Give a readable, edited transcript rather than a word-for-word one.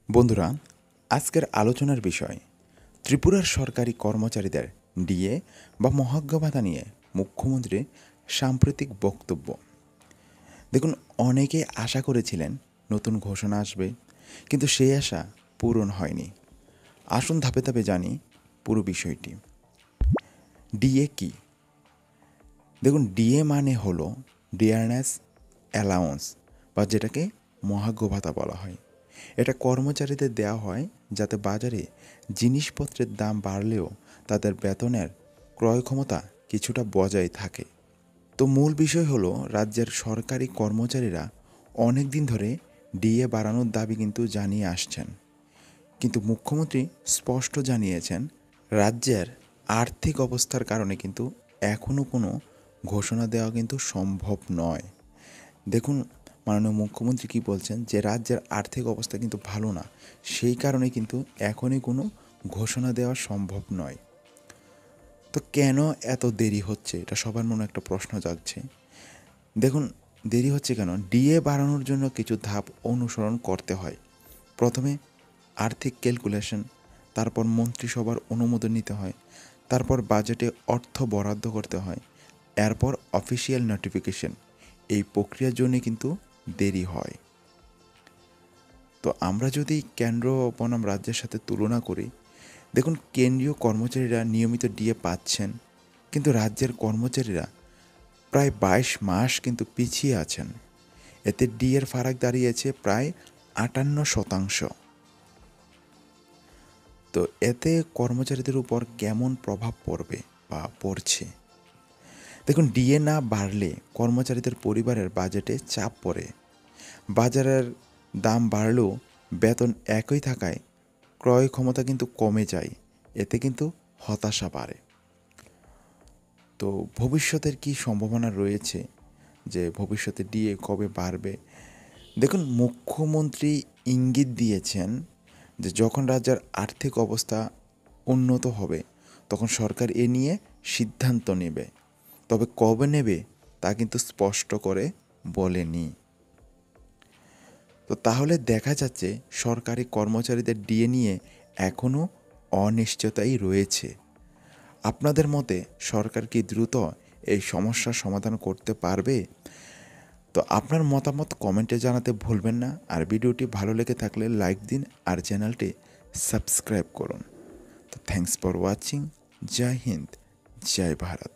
বন্ধুরা, আজকের আলোচনার বিষয় ত্রিপুরার সরকারি কর্মচারীদের ডিএ বা মহার্ঘ ভাতা নিয়ে মুখ্যমন্ত্রীর সাম্প্রতিক বক্তব্য। দেখুন, অনেকে আশা করেছিলেন নতুন ঘোষণা আসবে, কিন্তু সেই আশা পূরণ হয়নি। আসুন ধাপে ধাপে জানি পুরো বিষয়টি। ডিএ কি? দেখুন, ডিএ মানে হলো ডিয়ারনেস অ্যালাউন্স, বা যেটাকে মহার্ঘ ভাতা বলা হয়। এটা কর্মচারীদের দেওয়া হয় যাতে বাজারে জিনিসপত্রের দাম বাড়লেও তাদের বেতনের ক্রয় ক্ষমতা কিছুটা বজায় থাকে। তো মূল বিষয় হলো, রাজ্যের সরকারি কর্মচারীরা অনেক দিন ধরে ডিএ বাড়ানোর দাবি কিন্তু জানিয়ে আসছেন, কিন্তু মুখ্যমন্ত্রী স্পষ্ট জানিয়েছেন রাজ্যের আর্থিক অবস্থার কারণে কিন্তু এখনও কোনো ঘোষণা দেওয়া কিন্তু সম্ভব নয়। দেখুন, মাননীয় মুখ্যমন্ত্রী কি বলছেন, যে রাজ্যের আর্থিক অবস্থা কিন্তু ভালো না, সেই কারণে কিন্তু এখনই কোনো ঘোষণা দেওয়া সম্ভব নয়। তো কেন এত দেরি হচ্ছে, এটা সবার মনে একটা প্রশ্ন জাগছে। দেখুন, দেরি হচ্ছে কেন? ডিএ বাড়ানোর জন্য কিছু ধাপ অনুসরণ করতে হয়। প্রথমে আর্থিক ক্যালকুলেশন, তারপর মন্ত্রিসভার অনুমোদন নিতে হয়, তারপর বাজেটে অর্থ বরাদ্দ করতে হয়, এরপর অফিসিয়াল নোটিফিকেশন। এই প্রক্রিয়ার জন্যে কিন্তু দেরি হয়। তো আমরা যদি কেন্দ্র বনাম রাজ্যের সাথে তুলনা করি, দেখুন, কেন্দ্রীয় কর্মচারীরা নিয়মিত ডিএ পাচ্ছেন, কিন্তু রাজ্যের কর্মচারীরা প্রায় 22 মাস কিন্তু পিছিয়ে আছেন। এতে ডিএর ফারাক দাঁড়িয়েছে প্রায় 58%। তো এতে কর্মচারীদের উপর কেমন প্রভাব পড়বে বা পড়ছে? দেখুন, ডিএ না বাড়লে কর্মচারীদের পরিবারের বাজেটে চাপ পড়ে। বাজারের দাম বাড়লেও বেতন একই থাকায় ক্রয় ক্ষমতা কিন্তু কমে যায়। এতে কিন্তু হতাশা বাড়ে। তো ভবিষ্যতের কি সম্ভাবনা রয়েছে, যে ভবিষ্যতে ডিএ কবে বাড়বে? দেখুন, মুখ্যমন্ত্রী ইঙ্গিত দিয়েছেন যে যখন রাজ্যের আর্থিক অবস্থা উন্নত হবে তখন সরকার এ নিয়ে সিদ্ধান্ত নেবে। তবে কবে নেবে তা কিন্তু স্পষ্ট করে বলেনি। তো তাহলে দেখা যাচ্ছে সরকারি কর্মচারীদের ডিএ নিয়ে এখনও অনিশ্চয়তাই রয়েছে। আপনাদের মতে সরকার কি দ্রুত এই সমস্যার সমাধান করতে পারবে? তো আপনার মতামত কমেন্টে জানাতে ভুলবেন না। আর ভিডিওটি ভালো লেগে থাকলে লাইক দিন আর চ্যানেলটি সাবস্ক্রাইব করুন। তো থ্যাঙ্কস ফর ওয়াচিং। জয় হিন্দ, জয় ভারত।